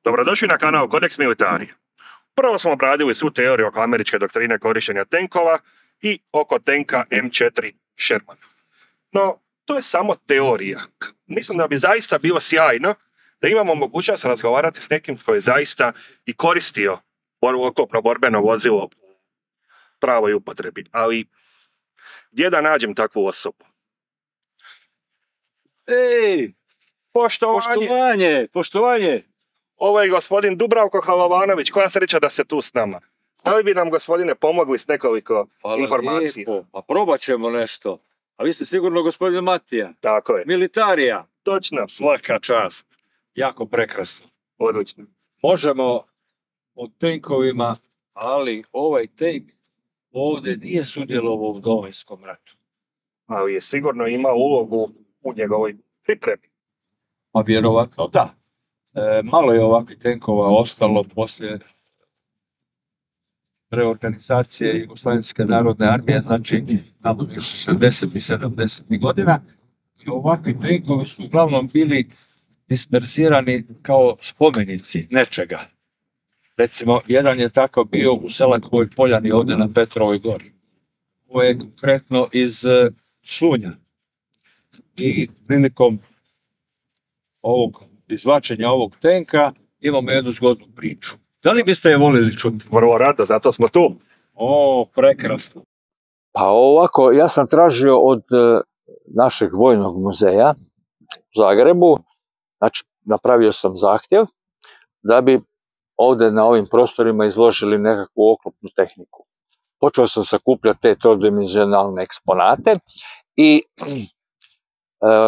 Dobrodošli na kanal Kodeks Militari. Prvo smo obradili svu teoriju oko američke doktrine korištenja tenkova i oko tenka M4 Sherman. No, to je samo teorija. Mislim da bi zaista bilo sjajno da imamo mogućnost razgovarati s nekim koji je zaista i koristio oklopno borbeno vozilo u pravoj upotrebi. Ali, gdje da nađem takvu osobu? Ej! Poštovanje! Ovo je gospodin Dubravko Halovanović, koja sreća da ste tu s nama. Da li bi nam, gospodine, pomogli s nekoliko informacija? Lijepo, pa probat ćemo nešto. A vi ste sigurno gospodin Matija? Tako je. Militarija? Točno. Svaka čast. Jako prekrasno. Odlično. Možemo o tenkovima, ali ovaj tenk ovdje nije sudjelovao u Domovinskom ratu. Ali je sigurno imao ulogu u njegovoj pripremi. Pa vjerovatno da. Malo je ovakvih tenkova ostalo poslije reorganizacije Jugoslavenske narodne armije, znači tamo 60. i 70. godina. I ovakvi tenkovi su uglavnom bili disperzirani kao spomenici nečega. Recimo, jedan je tako bio u Selakovoj poljani ovdje na Petrovoj gori. Ovo je konkretno iz Slunja. I prilikom izvlačenja ovog tenka imamo jednu zgodnu priču. Da li biste je volili čuti? Vrlo rado, zato smo tu. O, prekrasno. Pa ovako, ja sam tražio od našeg vojnog muzeja u Zagrebu, znači napravio sam zahtjev da bi ovdje na ovim prostorima izložili nekakvu oklopnu tehniku. Počeo sam sakupljati te trodimenzionalne eksponate i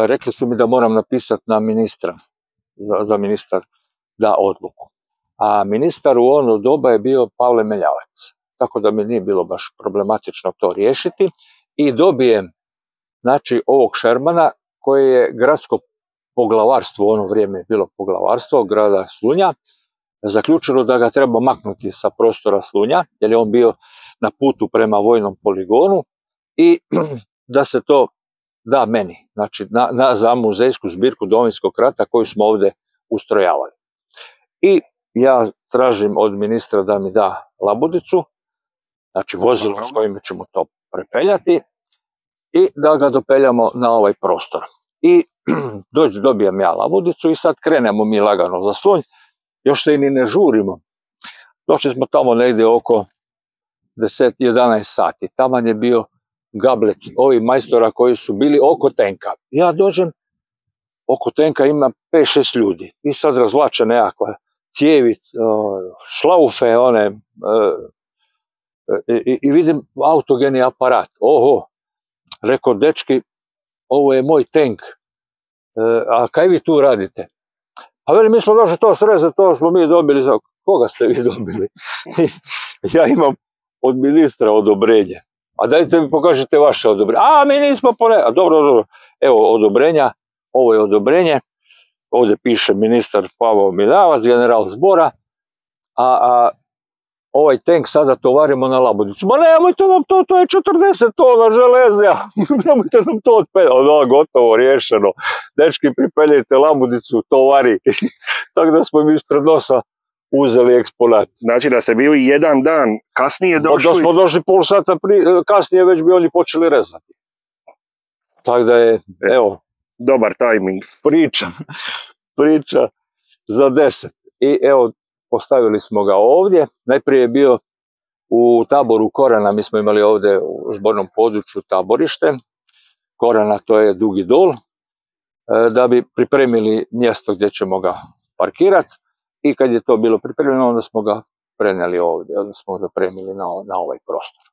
rekli su mi da moram napisati na ministra, da ministar da odluku. A ministar u ono doba je bio Pavle Meljavac, tako da mi nije bilo baš problematično to riješiti. I dobijem, znači, ovog Shermana koji je gradsko poglavarstvo, u ono vrijeme je bilo poglavarstvo grada Slunja, zaključilo da ga treba maknuti sa prostora Slunja, jer je on bio na putu prema vojnom poligonu i da se to da meni, znači za muzejsku zbirku Domovinskog rata koju smo ovdje ustrojavali. I ja tražim od ministra da mi da labudicu, znači vozilo s kojim ćemo to prepeljati i da ga dopeljamo na ovaj prostor. I dobijem ja labudicu i sad krenemo mi lagano za Slunj, još se i ni ne žurimo. Došli smo tamo negdje oko 10-11 sati, taman je bio gablec ovih majstora koji su bili oko tenka. Ja dođem, oko tenka ima 5-6 ljudi i sad razvlače nekakva cijevi, šlaufe, i vidim autogeni aparat. Oho, rekao, dečki, ovo je moj tenk, a kaj vi tu radite? Pa veli, mi smo došli to srezati, to smo mi dobili. Za koga ste vi dobili? Ja imam od ministra odobrenje. A dajte mi pokažite vaše odobrenje. A, mi nismo a dobro. Evo odobrenja, ovo je odobrenje. Ovdje piše ministar Pavao Miljavac, general zbora. A ovaj tenk sada tovarimo na labudicu. Ma nemojte nam to je 40 tona železa. Nemojte nam to odpeljati. Gotovo, riješeno. Dečki, pripeljajte labudicu, tovari. Tako da smo mi ispred nosa uzeli eksponat. Znači da ste bili jedan dan kasnije došli? Da smo došli pol sata kasnije, već bi oni počeli rezati. Tako da je, evo, dobar tajming. Priča za 10. I evo, postavili smo ga ovdje. Najprije je bio u taboru Korana, mi smo imali ovdje u zbornom području taborište. Korana, to je Dugi Dol, da bi pripremili mjesto gdje ćemo ga parkirati. I kad je to bilo pripremljeno, onda smo ga prenijeli ovdje, onda smo ga premili na ovaj prostor.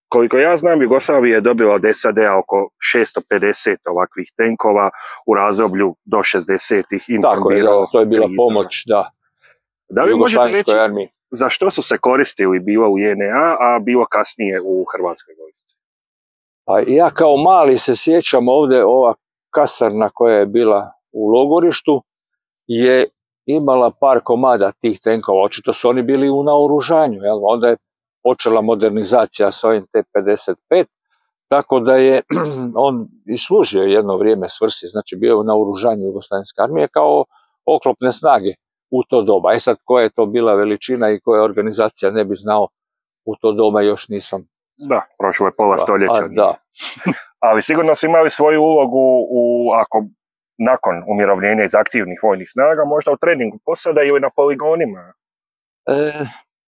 Koliko ja znam, Jugoslavija je dobila od SAD-a oko 650 ovakvih tenkova u razdoblju do 60-ih. Tako je, to je bila pomoć, da. Da li možete reći za što su se koristili bilo u JNA, a bilo kasnije u Hrvatskoj vojsci? Pa ja kao mali se sjećam ovdje, ova kasarna koja je bila u logorištu je imala par komada tih tenkova, očito su oni bili u naoružanju, onda je počela modernizacija sa ovim T-55, tako da je on i služio jedno vrijeme svrsi, znači bio na naoružanju Jugoslavenske armije kao oklopne snage u to doba. Sad koja je to bila veličina i koja organizacija ne bi znao, u to doba još nisam. Da, prošlo je pola stoljeća. Da. Ali sigurno su imali svoju ulogu ako nakon umirovljenja iz aktivnih vojnih snaga, možda u treningu posada ili na poligonima.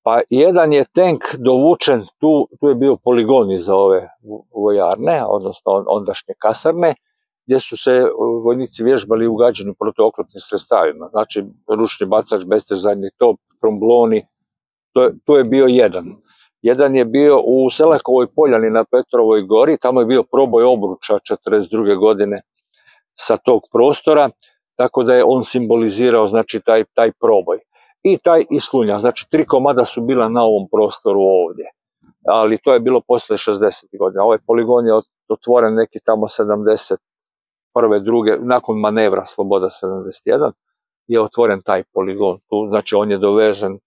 Pa jedan je tank dovučen, tu je bio poligon iza ove vojarne, odnosno ondašnje kasarne, gdje su se vojnici vježbali u gađanju protuoklopnim sredstavima. Znači, ručni bacač, bestežarni top, trombloni, tu je bio jedan. Jedan je bio u Selakovoj poljani na Petrovoj gori, tamo je bio proboj obruča 1942. godine sa tog prostora, tako da je on simbolizirao, znači, taj proboj. I taj i Slunja, znači 3 komada su bila na ovom prostoru ovdje, ali to je bilo posle 60. godina. Ovaj poligon je otvoren neki tamo 71. druge, nakon manevra Sloboda 71, je otvoren taj poligon tu, znači on je dovežen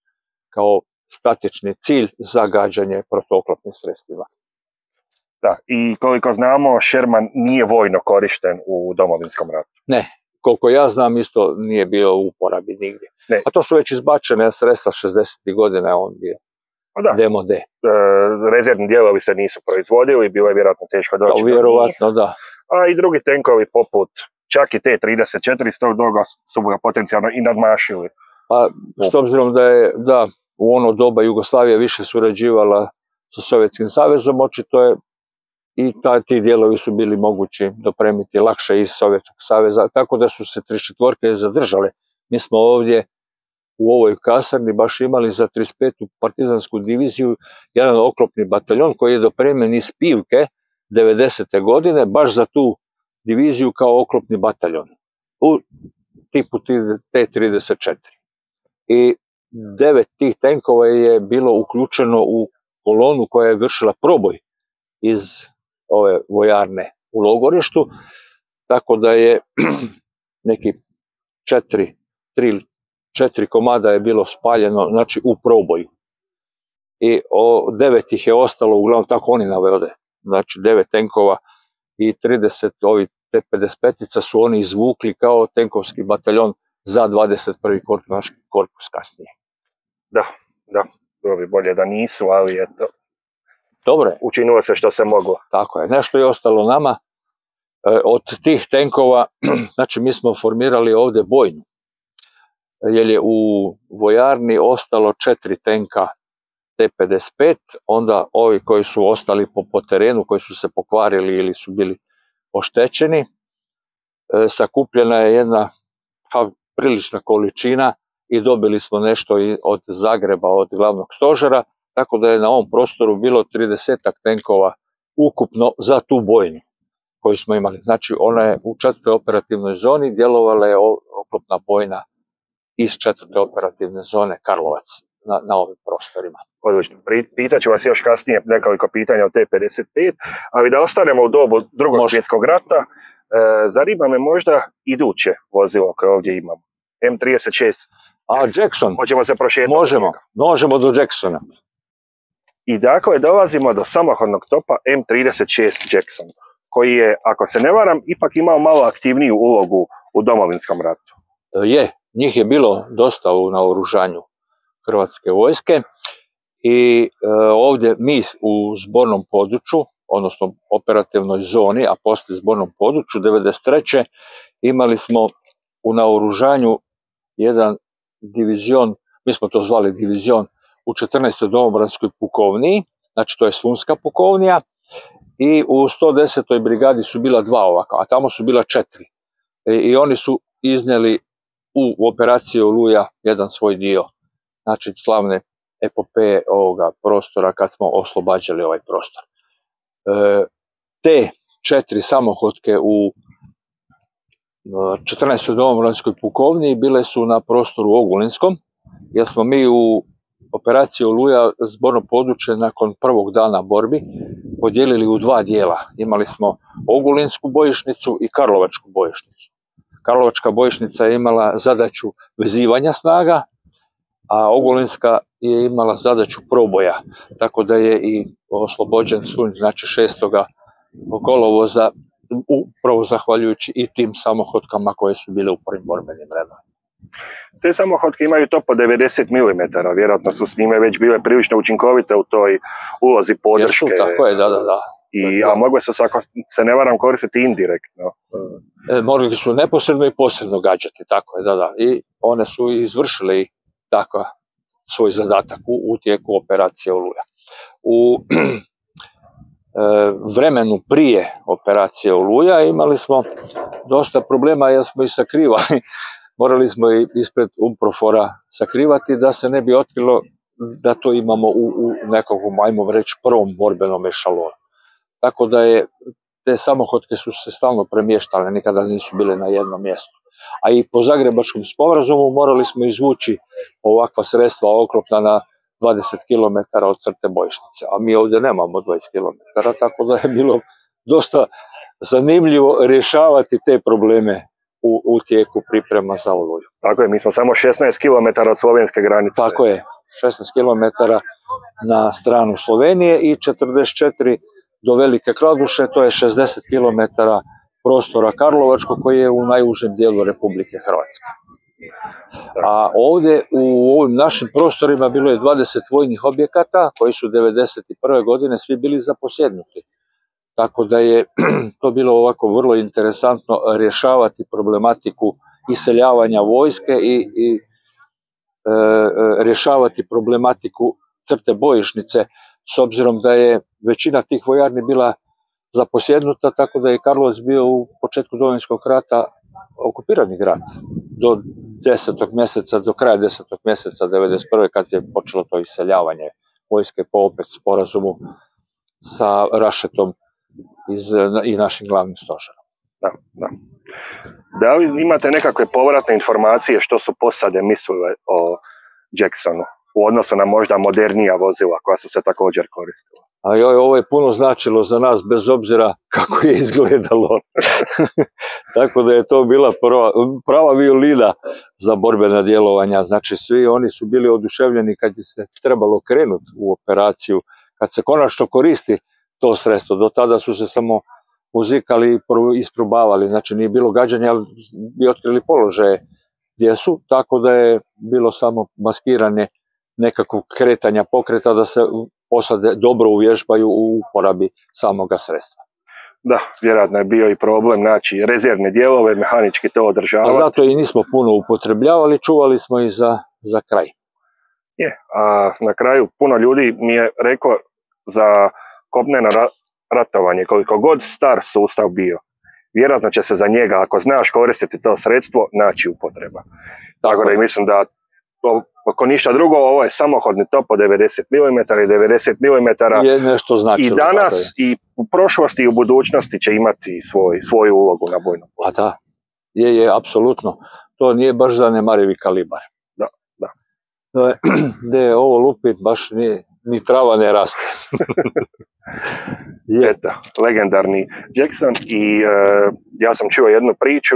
kao statični cilj za gađanje protuoklopnim sredstvima. Da, i koliko znamo, Sherman nije vojno korišten u Domovinskom ratu. Ne, koliko ja znam, isto nije bio u uporabi nigdje. Ne. A to su već izbačene sredstva 60. godina, on bio demo D. Rezervni dijelovi se nisu proizvodili, bilo je vjerojatno teško doći do vjerovatno, da. A i drugi tenkovi poput čak i T-34 s tog doga su ga potencijalno i nadmašili. Pa s obzirom da je u ono doba Jugoslavija više surađivala sa Sovjetskim savezom, očito je i ti dijelovi su bili mogući dopremiti lakše iz Sovjetskog saveza, tako da su se 34. zadržale. Mi smo ovdje u ovoj kasarni baš imali za 35. partizansku diviziju jedan oklopni bataljon koji je dopremljen iz Pivke 90. godine, baš za tu diviziju kao oklopni bataljon u tipu T-34. I 9 tih tenkova je bilo uključeno u kolonu koja je vršila proboj iz ove vojarne u logorištu, tako da je neki 4 komada je bilo spaljeno, znači u proboju. I 9 ih je ostalo, uglavnom tako oni navode, znači 9 tenkova i 30 ovi T-55 su oni izvukli kao tenkovski bataljon za 21. korpus kasnije. Da, bilo bi bolje da nisu, ali eto. Dobro je. Učinilo se što se moglo. Tako je, nešto je ostalo nama. Od tih tenkova, znači mi smo formirali ovdje bojnu, jer je u vojarni ostalo 4 tenka T-55, onda ovi koji su ostali po terenu, koji su se pokvarili ili su bili oštećeni, sakupljena je jedna prilična količina i dobili smo nešto od Zagreba, od glavnog stožera, tako da je na ovom prostoru bilo 30 tenkova ukupno za tu bojnu koju smo imali. Znači ona je u 4. operativnoj zoni, djelovala je oklopna bojna iz 4. operativne zone Karlovac na ovim prostorima. Odlično. Pitaću vas još kasnije nekoliko pitanja o T-55, ali da ostanemo u dobu Drugog svjetskog rata, zanima me možda iduće vozilo koje ovdje imamo. M36. Jackson. Hoćemo se prošetati. Možemo do Jacksona. I dakle, dolazimo do samohodnog topa M36 Jackson, koji je, ako se ne varam, ipak imao malo aktivniju ulogu u Domovinskom ratu. Njih je bilo dosta u naoružanju Hrvatske vojske i ovdje mi u zbornom području, odnosno operativnoj zoni, a poslije zbornom području 93. imali smo u naoružanju jedan divizion, mi smo to zvali divizion u 14. domobranskoj pukovniji, znači to je Slunjska pukovnija, i u 110. brigadi su bila 2 ovaka, a tamo su bila 4. I oni su iznijeli u operaciji Oluja jedan svoj dio, znači slavne epopeje ovoga prostora kad smo oslobađali ovaj prostor. Te 4 samohodke u 14. domobranskoj pukovniji bile su na prostoru Ogulinskom, jer smo mi u operaciji Oluja zborno područje nakon prvog dana borbi podijelili u 2 dijela. Imali smo Ogulinsku bojišnicu i Karlovačku bojišnicu. Karlovačka bojišnica je imala zadaću vezivanja snaga, a Ogulinska je imala zadaću proboja, tako da je i oslobođen Slunj, znači 6. kolovoza, upravo zahvaljujući i tim samohodkama koje su bile u prvim borbenim redovima. Te samohodke imaju to po 90 mm, vjerojatno su s njime već bile prilično učinkovite u toj ulozi podrške. Jesu, tako je, da. A mogu se, ako se ne varam, koristiti indirektno. Morali su neposredno i posredno gađati, tako je, da. I one su izvršile tako svoj zadatak u tijeku operacije Oluja. U vremenu prije operacije Oluja imali smo dosta problema jer smo ih sakrivali. Morali smo i ispred UNPROFOR-a sakrivati da se ne bi otkrilo da to imamo u nekakvom, ajmo reći, prvom borbenom ešalonu. Tako da te samohodke su se stalno premještale, nikada nisu bile na jednom mjestu. A i po Zagrebačkom sporazumu morali smo izvući ovakva sredstva oklopna na 20 km od crte bojišnice, a mi ovdje nemamo 20 km, tako da je bilo dosta zanimljivo rješavati te probleme u tijeku priprema za Oluju. Tako je, mi smo samo 16 km od slovenske granice. Tako je, 16 km na stranu Slovenije i 44 do Velike Kladuše, to je 60 km prostora Karlovačkog koji je u najužem dijelu Republike Hrvatske. A ovdje u ovim našim prostorima bilo je 20 vojnih objekata koji su 1991. godine svi bili zaposjednuti. Tako da je to bilo ovako vrlo interesantno rješavati problematiku iseljavanja vojske i rješavati problematiku crte bojišnice, s obzirom da je većina tih vojarni bila zaposjednuta, tako da je Karlovac bio u početku Domovinskog rata okupirani grad do 10. mjeseca, do kraja 10. mjeseca 1991. kad je počelo to iseljavanje vojske po opet sporazumu sa Rašetom i našim glavnim stožerom. Da li imate nekakve povratne informacije što su posade mislile o Jacksonu u odnosu na možda modernija vozila koja su se također koristila? Ovo je puno značilo za nas bez obzira kako je izgledalo. Tako da je to bila prava violina za borbena djelovanja. Znači svi oni su bili oduševljeni kad je se trebalo krenuti u operaciju, kad se konačno koristi to sredstvo. Do tada su se samo uzikali i isprobavali, znači nije bilo gađanja, ali bi otkrili položaje gdje su, tako da je bilo samo maskiranje nekakvog kretanja pokreta da se posade dobro uvježbaju u uporabi samoga sredstva. Da, vjerojatno je bio i problem naći rezervne dijelove, mehanički to održavati. A zato i nismo puno upotrebljavali, čuvali smo i za kraj. A na kraju puno ljudi mi je rekao za kopneno ratovanje, koliko god star sustav bio, vjerojatno će se za njega, ako znaš koristiti to sredstvo, naći upotreba. Tako da mislim da ako ništa drugo, ovo je samohodni top od 90 mm i 90 mm je nešto značilo, i danas i u prošlosti i u budućnosti će imati svoju ulogu na bojnom polju. A da, je, apsolutno. To nije baš zanemarivi kalibar. Da. Gdje ovo lupit, baš ni trava ne raste. Eto, legendarni Jackson i ja sam čuo jednu priču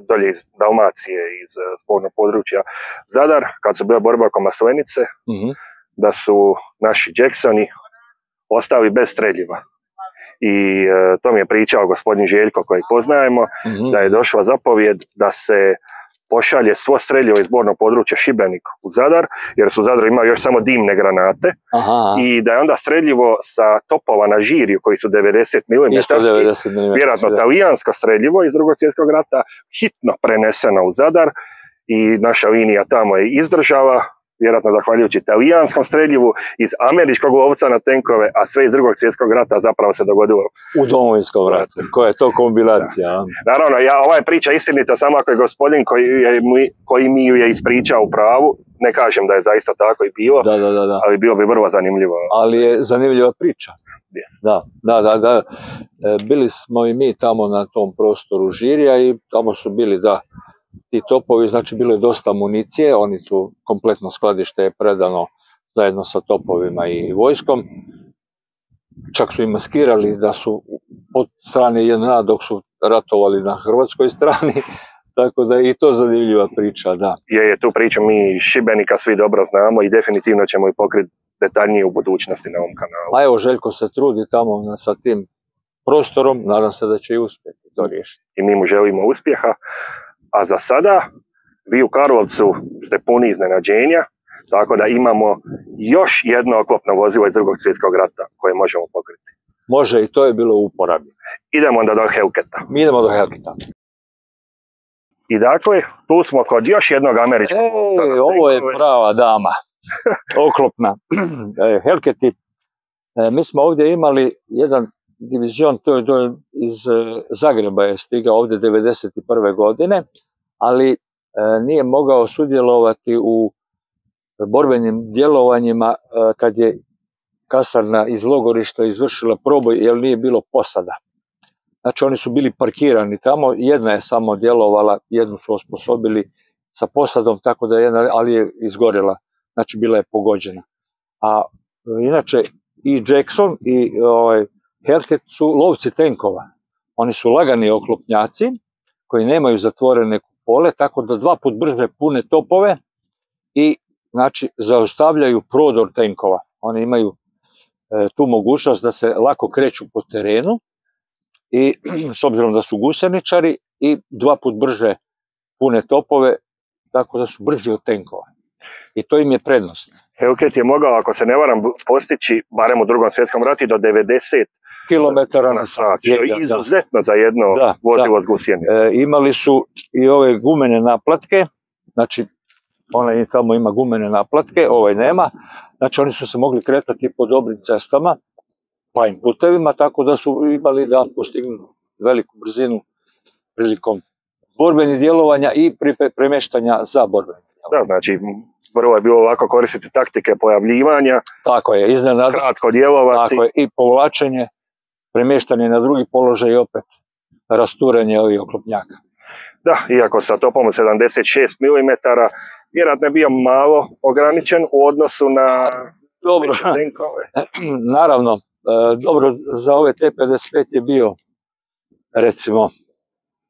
dolje iz Dalmacije, iz zbornog područja Zadar, kad su bile borbe oko Maslenice, da su naši Jacksoni ostali bez streljiva. I to mi je pričao gospodin Željko kojeg poznajemo, da je došla zapovjed da se pošalje svo streljivo iz zbornog područja Šibenik u Zadar, jer su u Zadru imali još samo dimne granate. I da je onda streljivo sa topova na Žiriju koji su 90 mm, vjerojatno talijansko streljivo iz Drugog svjetskog rata, hitno preneseno u Zadar i naša linija tamo je izdržala, vjerojatno zahvaljujući talijanskom streljivu iz američkog lovca na tenkove, a sve iz Drugog svjetskog rata zapravo se dogodilo u Domovinskom ratu. Koja je to kombinacija? Naravno, ova je priča istinita samo ako je gospodin koji mi ju je ispričao u pravu. Ne kažem da je zaista tako i bilo, ali bilo bi vrlo zanimljivo. Ali je zanimljiva priča. Da. Bili smo i mi tamo na tom prostoru Žirija i tamo su bili, ti topovi, znači bilo je dosta municije, oni su kompletno skladište je predano zajedno sa topovima i vojskom. Čak su i maskirali da su od strane JNA dok su ratovali na hrvatskoj strani, tako da je i to zanimljiva priča, da. Je, tu priču mi Šibenika svi dobro znamo i definitivno ćemo i pokriti detaljnije u budućnosti na ovom kanalu. A evo, Željko se trudi tamo sa tim prostorom, nadam se da će i uspjeti to riješiti. I mi mu želimo uspjeha. A za sada Vi u Karlovcu ste puni iznenađenja, tako da imamo još jedno oklopno vozilo iz Drugog svjetskog rata koje možemo pokriti. Može, i to je bilo u uporabi. Idemo onda do Hellcata. Mi idemo do Hellcata. I dakle, tu smo kod još jednog američkog lovca na Ovo je tenkove. prava dama, oklopna. Hellcati. Mi smo ovdje imali jedan divizion, to je iz Zagreba je stigao ovdje 1991. godine, ali nije mogao sudjelovati u borbenim djelovanjima kad je kasarna iz logorišta izvršila proboj jer nije bilo posada. Znači oni su bili parkirani tamo, jedna je samo djelovala, jednu su osposobili sa posadom, tako da jedna, ali je izgorjela, znači bila je pogođena. A inače i Jackson i Hellcat su lovci tenkova. Oni su lagani oklopnjaci koji nemaju zatvorene kupole, tako da 2 put brže pune topove i znači zaustavljaju prodor tenkova. Oni imaju tu mogućnost da se lako kreću po terenu i s obzirom da su gusjeničari i 2 put brže pune topove, tako da su brži od tenkova. I to im je prednost. Hellcat je mogao, ako se ne varam, postići, barem u Drugom svjetskom ratu, do 90 km na sat, što je izuzetno za jedno vozilo s gusjenicom. Imali su i ove gumene naplatke, znači onaj tamo ima gumene naplatke, ovaj nema, znači oni su se mogli kretati po dobrim cestama, plavim putevima, tako da su imali da postignu veliku brzinu prilikom borbenih djelovanja i premještanja za borbeni. Da, znači prvo je bilo lako koristiti taktike pojavljivanja, tako je, iznenada, kratko djelovati. Tako je, i povlačenje, premještanje na drugi položaj i opet rasturanje ovih oklopnjaka. Da, iako sa topom od 76 mm, vjerojatno je bio malo ograničen u odnosu na tenkove. Naravno, dobro, za ove T-55 je bio, recimo,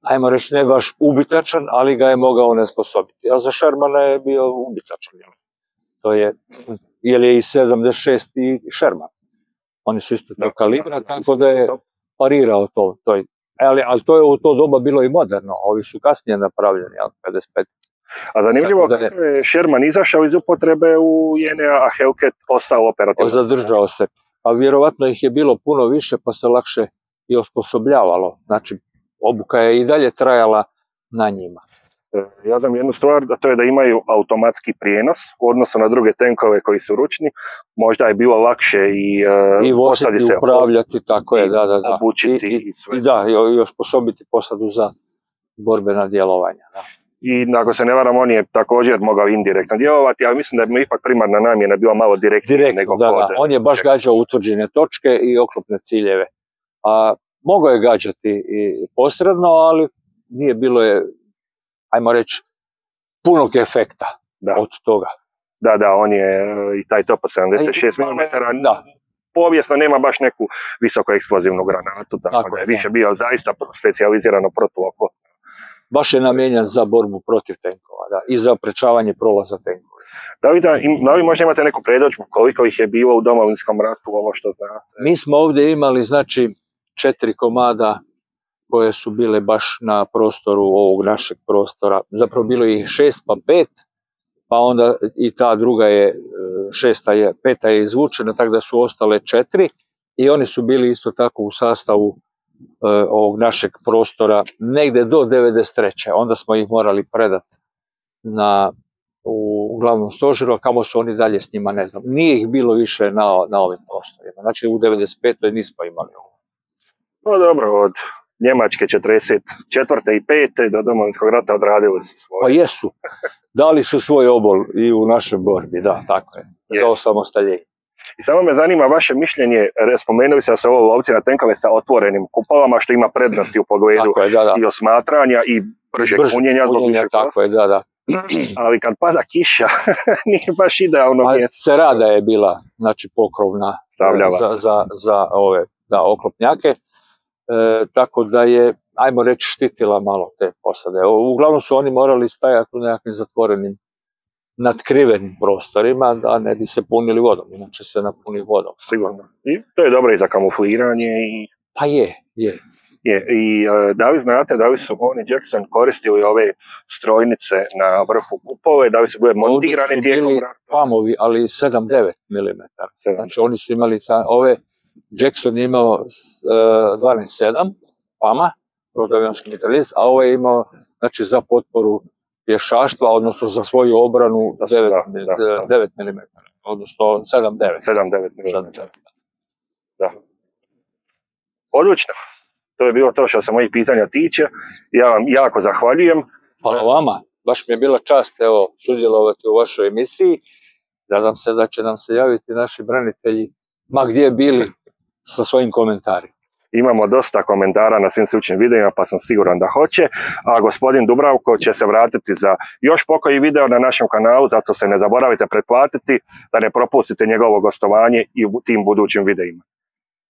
ajmo reći ne baš ubitačan, ali ga je mogao nesposobiti. A za Shermana je bio ubitačan. To je, jer je i 76 i Sherman. Oni su isto tog kalibra, tako da je parirao to. Ali to je u to doba bilo i moderno. Ovi su kasnije napravljeni, 55. A zanimljivo kako je Sherman izašao iz upotrebe u JNA, a Hellcat ostao operativno. Zadržao se. A vjerovatno ih je bilo puno više, pa se lakše i osposobljavalo. Znači, obuka je i dalje trajala na njima. Ja znam jednu stvar, da to je da imaju automatski prijenos u odnosu na druge tenkove koji su ručni. Možda je bilo lakše i voziti, se upravljati, tako je, da. Obučiti i sve. I osposobiti posadu za borbena djelovanja. Da. I ako se ne varam, on je također mogao indirektno djelovati, ali mislim da bi ipak primarna namjena bila malo direktnija nego kod. On je baš gađao utvrđene točke i oklopne ciljeve. A mogao je gađati i posredno, ali nije bilo je, ajmo reći, punog efekta od toga. Da, on je i taj top od 76 mm, povijesno nema baš neku visoko eksplozivnu granatu, tako da je više bio zaista specijalizirano protuoklopno. Baš je namijenjen za borbu protiv tenkova, i za sprečavanje prolaza tenkova. Da li možda imate neku predodžbu koliko ih je bilo u Domovinskom ratu, ovo što znate? Mi smo ovdje imali, znači, 4 komada koje su bile baš na prostoru ovog našeg prostora. Zapravo bilo ih 6 pa 5, pa onda i ta druga je, 5. je izvučena, tako da su ostale 4 i oni su bili isto tako u sastavu ovog našeg prostora negdje do 93. Onda smo ih morali predati u glavnom stožeru, a kamo su oni dalje s njima, ne znam. Nije ih bilo više na ovim prostorima. Znači u 95. nismo imali ovo. No dobro, od Njemačke 44. i 5. do Domovinskog rata odradili su svoje. Pa jesu. Dali su svoj obol i u našoj borbi, da, tako je. Za osamostaljenje. I samo me zanima vaše mišljenje, spomenuli se da se ovo lovci na tenkove sa otvorenim kupolama, što ima prednosti u pogledu i osmatranja i bržeg punjenja zbog više prostora. Da. Ali kad pada kiša, nije baš idealno mjesto. Cerada je bila, znači, pokrovna za ove oklopnjake, tako da je, ajmo reći, štitila malo te posade. Uglavnom su oni morali stajati u nekakvim zatvorenim, natkrivenim prostorima, da ne bi se punili vodom, inače se napuni vodom. Sigurno. I to je dobro i za kamufliranje. Pa je, Je. I da li znate da li su oni Jackson koristili ove strojnice na vrhu kupove, da li su bile montirane tijekom rata? Pamovi, ali 7-9 mm. Znači oni su imali, Jackson je imao 12-7 pama, protavionski mitraljez, a ovo je imao, znači, za potporu pješaštva, odnosno za svoju obranu 9 mm, odnosno 7-9 mm. Da. Odlično. To je bilo to što se mojih pitanja tiče. Ja vam jako zahvaljujem. Hvala vama. Baš mi je bila čast sudjelovati u vašoj emisiji. Nadam se da će nam se javiti naši branitelji, ma gdje bili, sa svojim komentarima. Imamo dosta komentara na svim sličnim videima, pa sam siguran da hoće. A gospodin Dubravko će se vratiti za još pokoji video na našem kanalu, zato se ne zaboravite pretplatiti da ne propustite njegovo gostovanje i u tim budućim videima.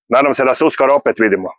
Nadam se da se uskoro opet vidimo.